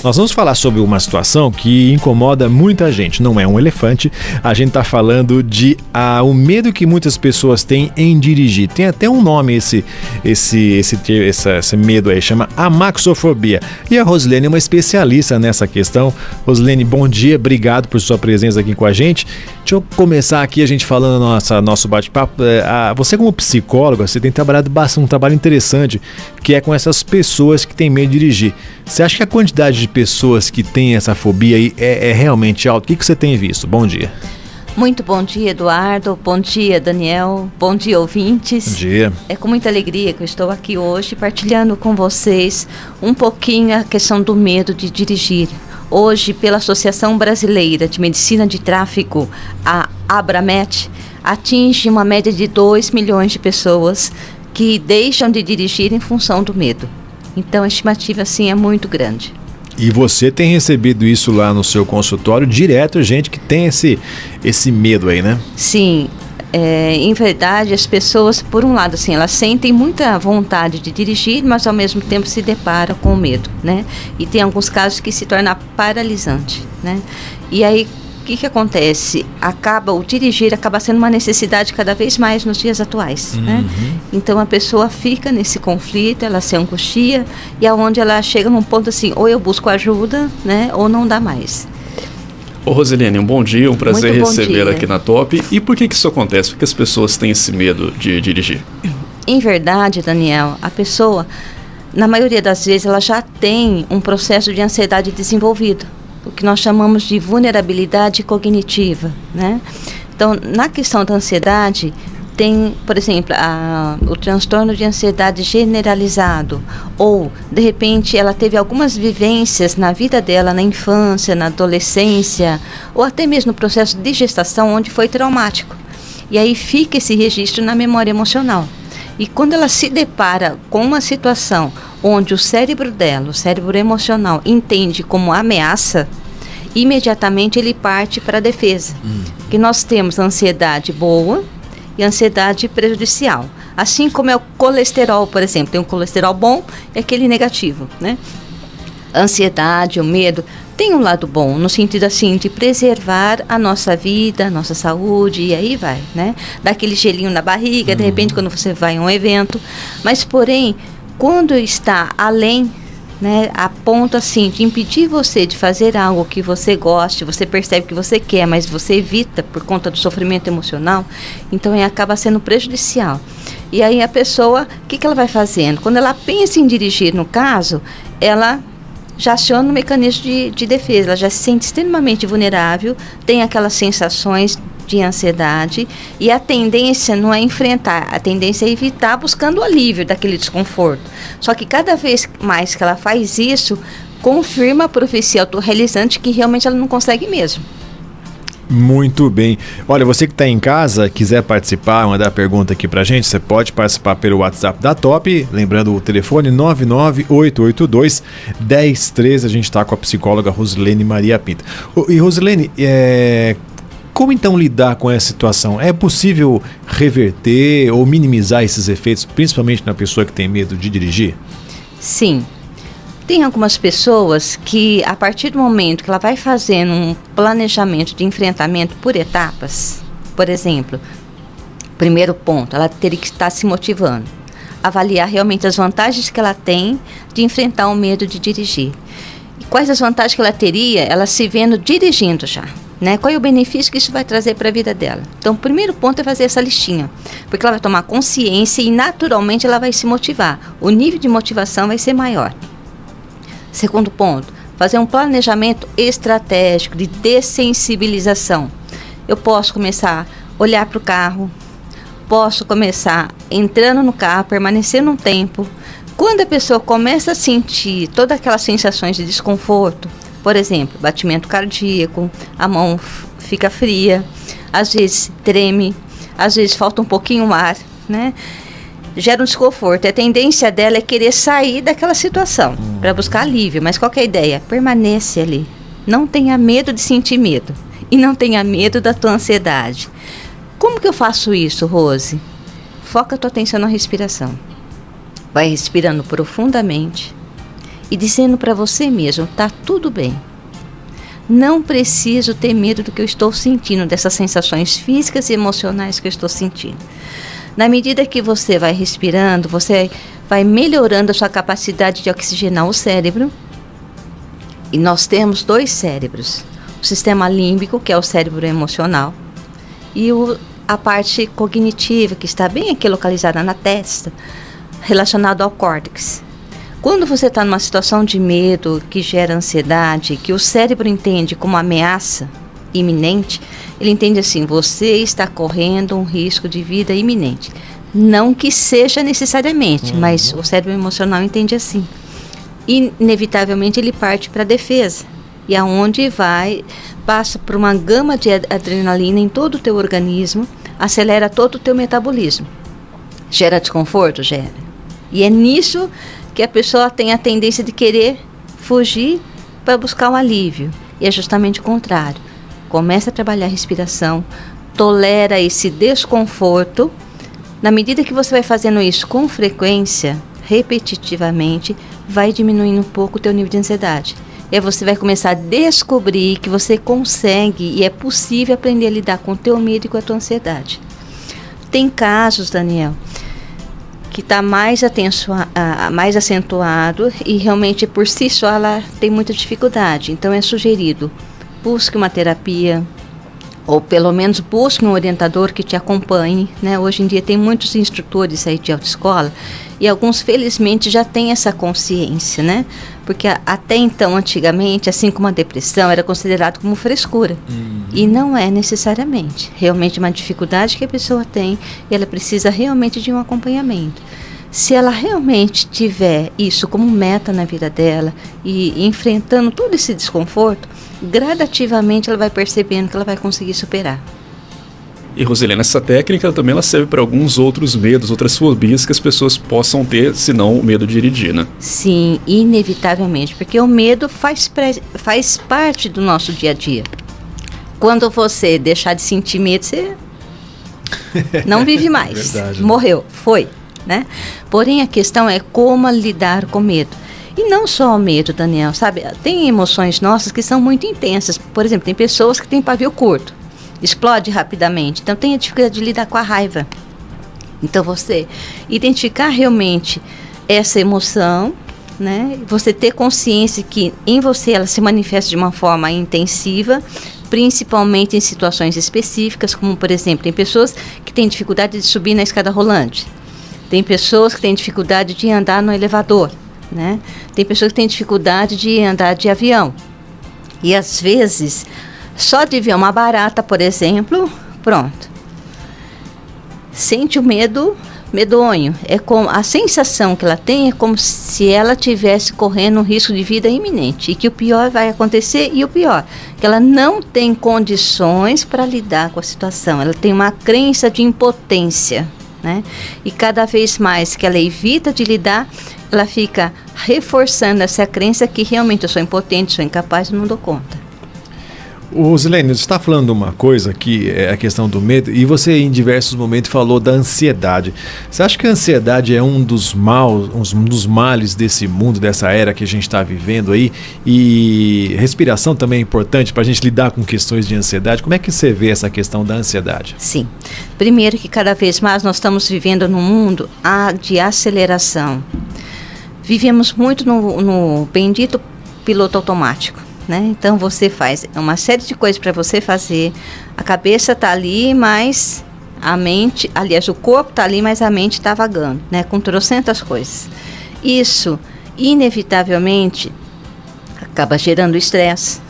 Nós vamos falar sobre uma situação que incomoda muita gente. Não é um elefante, a gente está falando de o medo que muitas pessoas têm em dirigir. Tem até um nome esse medo aí, chama amaxofobia. E a Rosilene é uma especialista nessa questão. Rosilene, bom dia, obrigado por sua presença aqui com a gente. Deixa eu começar aqui a gente falando nosso bate-papo. Você como psicóloga, você tem trabalhado bastante, um trabalho interessante, que é com essas pessoas que têm medo de dirigir. Você acha que a quantidade de pessoas que têm essa fobia aí é realmente alta? O que você tem visto? Bom dia. Muito bom dia, Eduardo. Bom dia, Daniel. Bom dia, ouvintes. Bom dia. É com muita alegria que eu estou aqui hoje partilhando com vocês um pouquinho a questão do medo de dirigir. Hoje, pela Associação Brasileira de Medicina de Tráfego, a Abramet, atinge uma média de 2 milhões de pessoas que deixam de dirigir em função do medo. Então, a estimativa, sim, é muito grande. E você tem recebido isso lá no seu consultório direto, gente que tem esse medo aí, né? Sim. Em verdade, as pessoas, por um lado, assim, elas sentem muita vontade de dirigir, mas ao mesmo tempo se deparam com o medo, né? E tem alguns casos que se torna paralisante, né? E aí, o que acontece? O dirigir acaba sendo uma necessidade cada vez mais nos dias atuais, né? Então a pessoa fica nesse conflito, ela se angustia, e aonde ela chega num ponto assim, ou eu busco ajuda, né? Ou não dá mais. Ô Rosilene, um bom dia, um prazer receber aqui na Top. E por que isso acontece? Por que as pessoas têm esse medo de dirigir? Em verdade, Daniel, a pessoa, na maioria das vezes, ela já tem um processo de ansiedade desenvolvido, o que nós chamamos de vulnerabilidade cognitiva, né? Então, na questão da ansiedade, tem, por exemplo, o transtorno de ansiedade generalizado, ou, de repente, ela teve algumas vivências na vida dela, na infância, na adolescência, ou até mesmo no processo de gestação, onde foi traumático. E aí fica esse registro na memória emocional. E quando ela se depara com uma situação onde o cérebro dela, o cérebro emocional, entende como ameaça, imediatamente ele parte para a defesa. Que nós temos ansiedade boa e ansiedade prejudicial. Assim como é o colesterol, por exemplo. Tem um colesterol bom e aquele negativo, né? A ansiedade, o medo, tem um lado bom, no sentido assim, de preservar a nossa vida, a nossa saúde, e aí vai, né? Dá aquele gelinho na barriga, de repente, quando você vai a um evento. Mas, porém, quando está além, né, a ponto assim de impedir você de fazer algo que você goste, você percebe que você quer, mas você evita por conta do sofrimento emocional, então acaba sendo prejudicial. E aí a pessoa, o que ela vai fazendo? Quando ela pensa em dirigir, no caso, ela já aciona um mecanismo de defesa, ela já se sente extremamente vulnerável, tem aquelas sensações de ansiedade, e a tendência não é enfrentar, a tendência é evitar, buscando o alívio daquele desconforto. Só que cada vez mais que ela faz isso, confirma a profecia autorrealizante que realmente ela não consegue mesmo. Muito bem. Olha, você que está em casa, quiser participar, mandar pergunta aqui pra gente, você pode participar pelo WhatsApp da Top, lembrando o telefone 99882-1013, a gente está com a psicóloga Rosilene Maria Pinto. E Rosilene, como então lidar com essa situação? É possível reverter ou minimizar esses efeitos, principalmente na pessoa que tem medo de dirigir? Sim. Tem algumas pessoas que, a partir do momento que ela vai fazendo um planejamento de enfrentamento por etapas, por exemplo, primeiro ponto, ela teria que estar se motivando, avaliar realmente as vantagens que ela tem de enfrentar o medo de dirigir. E quais as vantagens que ela teria, ela se vendo dirigindo já, né? Qual é o benefício que isso vai trazer para a vida dela? Então, o primeiro ponto é fazer essa listinha, porque ela vai tomar consciência e naturalmente ela vai se motivar. O nível de motivação vai ser maior. Segundo ponto, fazer um planejamento estratégico de dessensibilização. Eu posso começar a olhar para o carro, posso começar entrando no carro, permanecendo um tempo. Quando a pessoa começa a sentir todas aquelas sensações de desconforto, por exemplo, batimento cardíaco, a mão fica fria, às vezes treme, às vezes falta um pouquinho o ar, né? Gera um desconforto. A tendência dela é querer sair daquela situação para buscar alívio. Mas qual que é a ideia? Permanece ali. Não tenha medo de sentir medo. E não tenha medo da tua ansiedade. Como que eu faço isso, Rose? Foca a tua atenção na respiração. Vai respirando profundamente e dizendo para você mesmo, tá tudo bem. Não preciso ter medo do que eu estou sentindo, dessas sensações físicas e emocionais que eu estou sentindo. Na medida que você vai respirando, você vai melhorando a sua capacidade de oxigenar o cérebro. E nós temos 2 cérebros. O sistema límbico, que é o cérebro emocional, e a parte cognitiva, que está bem aqui localizada na testa, relacionado ao córtex. Quando você está numa situação de medo, que gera ansiedade, que o cérebro entende como ameaça iminente, ele entende assim, você está correndo um risco de vida iminente. Não que seja necessariamente, mas o cérebro emocional entende assim. Inevitavelmente ele parte para a defesa. E aonde passa por uma gama de adrenalina em todo o teu organismo, acelera todo o teu metabolismo. Gera desconforto? Gera. E é nisso que a pessoa tem a tendência de querer fugir para buscar um alívio. E é justamente o contrário. Começa a trabalhar a respiração, tolera esse desconforto. Na medida que você vai fazendo isso com frequência, repetitivamente, vai diminuindo um pouco o teu nível de ansiedade. E aí você vai começar a descobrir que você consegue e é possível aprender a lidar com o teu medo e com a tua ansiedade. Tem casos, Daniel, que está mais acentuado e realmente por si só ela tem muita dificuldade. Então é sugerido, busque uma terapia ou pelo menos busque um orientador que te acompanhe, né? Hoje em dia tem muitos instrutores aí de autoescola e alguns felizmente já têm essa consciência, né? Porque até então, antigamente, assim como a depressão, era considerado como frescura. E não é necessariamente. Realmente uma dificuldade que a pessoa tem e ela precisa realmente de um acompanhamento. Se ela realmente tiver isso como meta na vida dela e enfrentando todo esse desconforto, gradativamente ela vai percebendo que ela vai conseguir superar. E Rosilene, essa técnica também ela serve para alguns outros medos, outras fobias que as pessoas possam ter, se não o medo de dirigir, né? Sim, inevitavelmente, porque o medo faz parte do nosso dia a dia. Quando você deixar de sentir medo, você não vive mais. Verdade, morreu, foi, né? Porém, a questão é como lidar com medo. E não só o medo, Daniel, sabe? Tem emoções nossas que são muito intensas. Por exemplo, tem pessoas que têm pavio curto, explode rapidamente. Então, tem a dificuldade de lidar com a raiva. Então, você identificar realmente essa emoção, né? Você ter consciência que em você ela se manifesta de uma forma intensiva, principalmente em situações específicas, como, por exemplo, tem pessoas que têm dificuldade de subir na escada rolante. Tem pessoas que têm dificuldade de andar no elevador, né? Tem pessoas que têm dificuldade de andar de avião. E às vezes, só de ver uma barata, por exemplo, pronto. Sente o medo medonho. É como, a sensação que ela tem é como se ela estivesse correndo um risco de vida iminente. E que o pior vai acontecer, e o pior, que ela não tem condições para lidar com a situação. Ela tem uma crença de impotência, né? E cada vez mais que ela evita de lidar, ela fica reforçando essa crença que realmente eu sou impotente, sou incapaz e não dou conta. Rosilene, você está falando uma coisa que é a questão do medo e você em diversos momentos falou da ansiedade. Você acha que a ansiedade é um dos males desse mundo, dessa era que a gente está vivendo aí? E respiração também é importante para a gente lidar com questões de ansiedade. Como é que você vê essa questão da ansiedade? Sim. Primeiro que cada vez mais nós estamos vivendo num mundo de aceleração. Vivemos muito no bendito piloto automático, né? Então você faz uma série de coisas para você fazer, a cabeça está ali, mas a mente, aliás, o corpo está ali, mas a mente está vagando, né? Com trocentas coisas. Isso, inevitavelmente, acaba gerando estresse.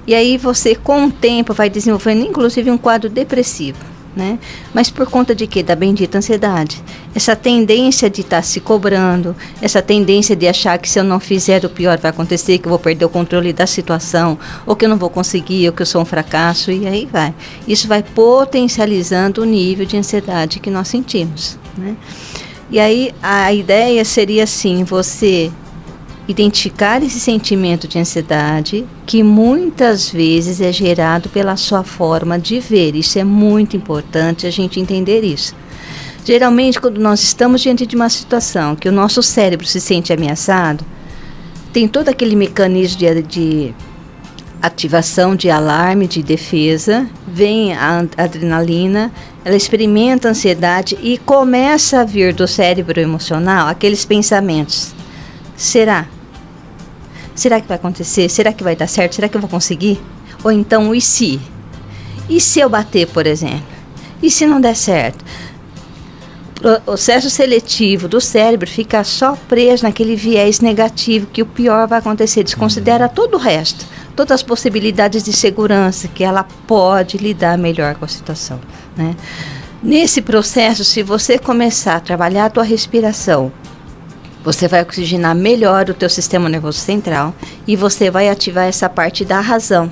E aí você, com o tempo, vai desenvolvendo, inclusive, um quadro depressivo, né? Mas por conta de quê? Da bendita ansiedade. Essa tendência de estar se cobrando, essa tendência de achar que se eu não fizer o pior vai acontecer, que eu vou perder o controle da situação, ou que eu não vou conseguir, ou que eu sou um fracasso, e aí vai. Isso vai potencializando o nível de ansiedade que nós sentimos, né? E aí a ideia seria assim, você identificar esse sentimento de ansiedade que muitas vezes é gerado pela sua forma de ver. Isso é muito importante a gente entender isso. Geralmente, quando nós estamos diante de uma situação que o nosso cérebro se sente ameaçado, tem todo aquele mecanismo de ativação de alarme, de defesa, vem a adrenalina, ela experimenta a ansiedade e começa a vir do cérebro emocional aqueles pensamentos. Será? Será que vai acontecer? Será que vai dar certo? Será que eu vou conseguir? Ou então, e se? E se eu bater, por exemplo? E se não der certo? O processo seletivo do cérebro fica só preso naquele viés negativo, que o pior vai acontecer, desconsidera todo o resto, todas as possibilidades de segurança, que ela pode lidar melhor com a situação, né? Nesse processo, se você começar a trabalhar a tua respiração, você vai oxigenar melhor o teu sistema nervoso central e você vai ativar essa parte da razão,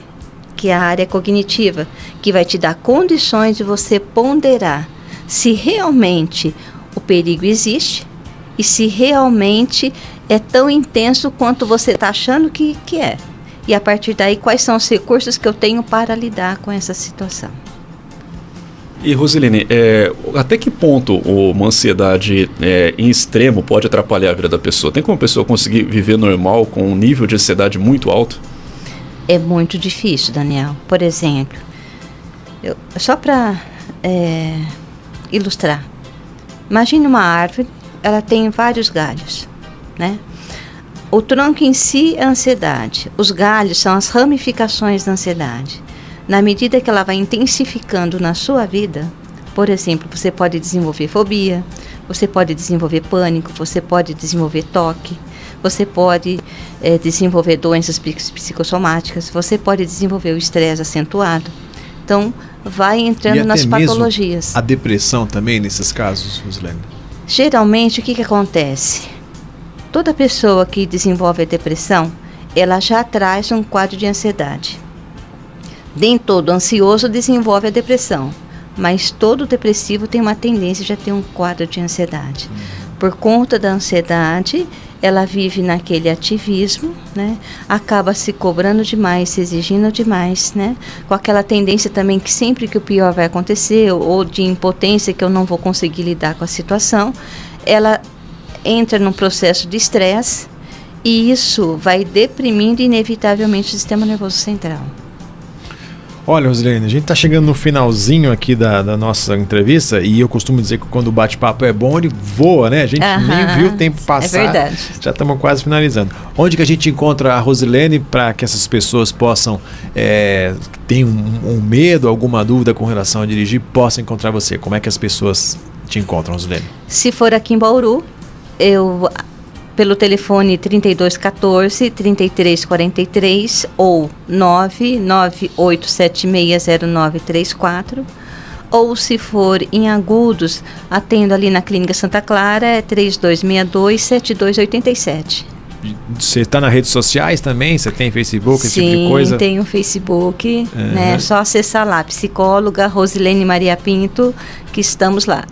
que é a área cognitiva, que vai te dar condições de você ponderar se realmente o perigo existe e se realmente é tão intenso quanto você está achando que é. E a partir daí, quais são os recursos que eu tenho para lidar com essa situação. E Rosilene, até que ponto uma ansiedade em extremo pode atrapalhar a vida da pessoa? Tem como a pessoa conseguir viver normal com um nível de ansiedade muito alto? É muito difícil, Daniel. Por exemplo, só para ilustrar, imagine uma árvore, ela tem vários galhos, né? O tronco em si é a ansiedade, os galhos são as ramificações da ansiedade. Na medida que ela vai intensificando na sua vida, por exemplo, você pode desenvolver fobia, você pode desenvolver pânico, você pode desenvolver toque, você pode desenvolver doenças psicossomáticas, você pode desenvolver o estresse acentuado. Então, vai entrando nas patologias. A depressão também nesses casos, Rosilene? Geralmente, o que acontece? Toda pessoa que desenvolve a depressão, ela já traz um quadro de ansiedade. Nem todo ansioso desenvolve a depressão, mas todo depressivo tem uma tendência de ter um quadro de ansiedade. Por conta da ansiedade, ela vive naquele ativismo, né? Acaba se cobrando demais, se exigindo demais, né? Com aquela tendência também que sempre que o pior vai acontecer, ou de impotência que eu não vou conseguir lidar com a situação, ela entra num processo de estresse e isso vai deprimindo inevitavelmente o sistema nervoso central. Olha, Rosilene, a gente está chegando no finalzinho aqui da nossa entrevista e eu costumo dizer que quando o bate-papo é bom, ele voa, né? A gente nem viu o tempo passar. É verdade. Já estamos quase finalizando. Onde que a gente encontra a Rosilene para que essas pessoas possam, ter um medo, alguma dúvida com relação a dirigir, possam encontrar você? Como é que as pessoas te encontram, Rosilene? Se for aqui em Bauru, pelo telefone 3214-3343 ou 998760934, ou se for em Agudos, atendo ali na Clínica Santa Clara, é 3262-7287. Você está nas redes sociais também? Você tem Facebook, esse Sim, tipo de coisa? Sim, tem o Facebook, né? É só acessar lá, psicóloga Rosilene Maria Pinto, que estamos lá.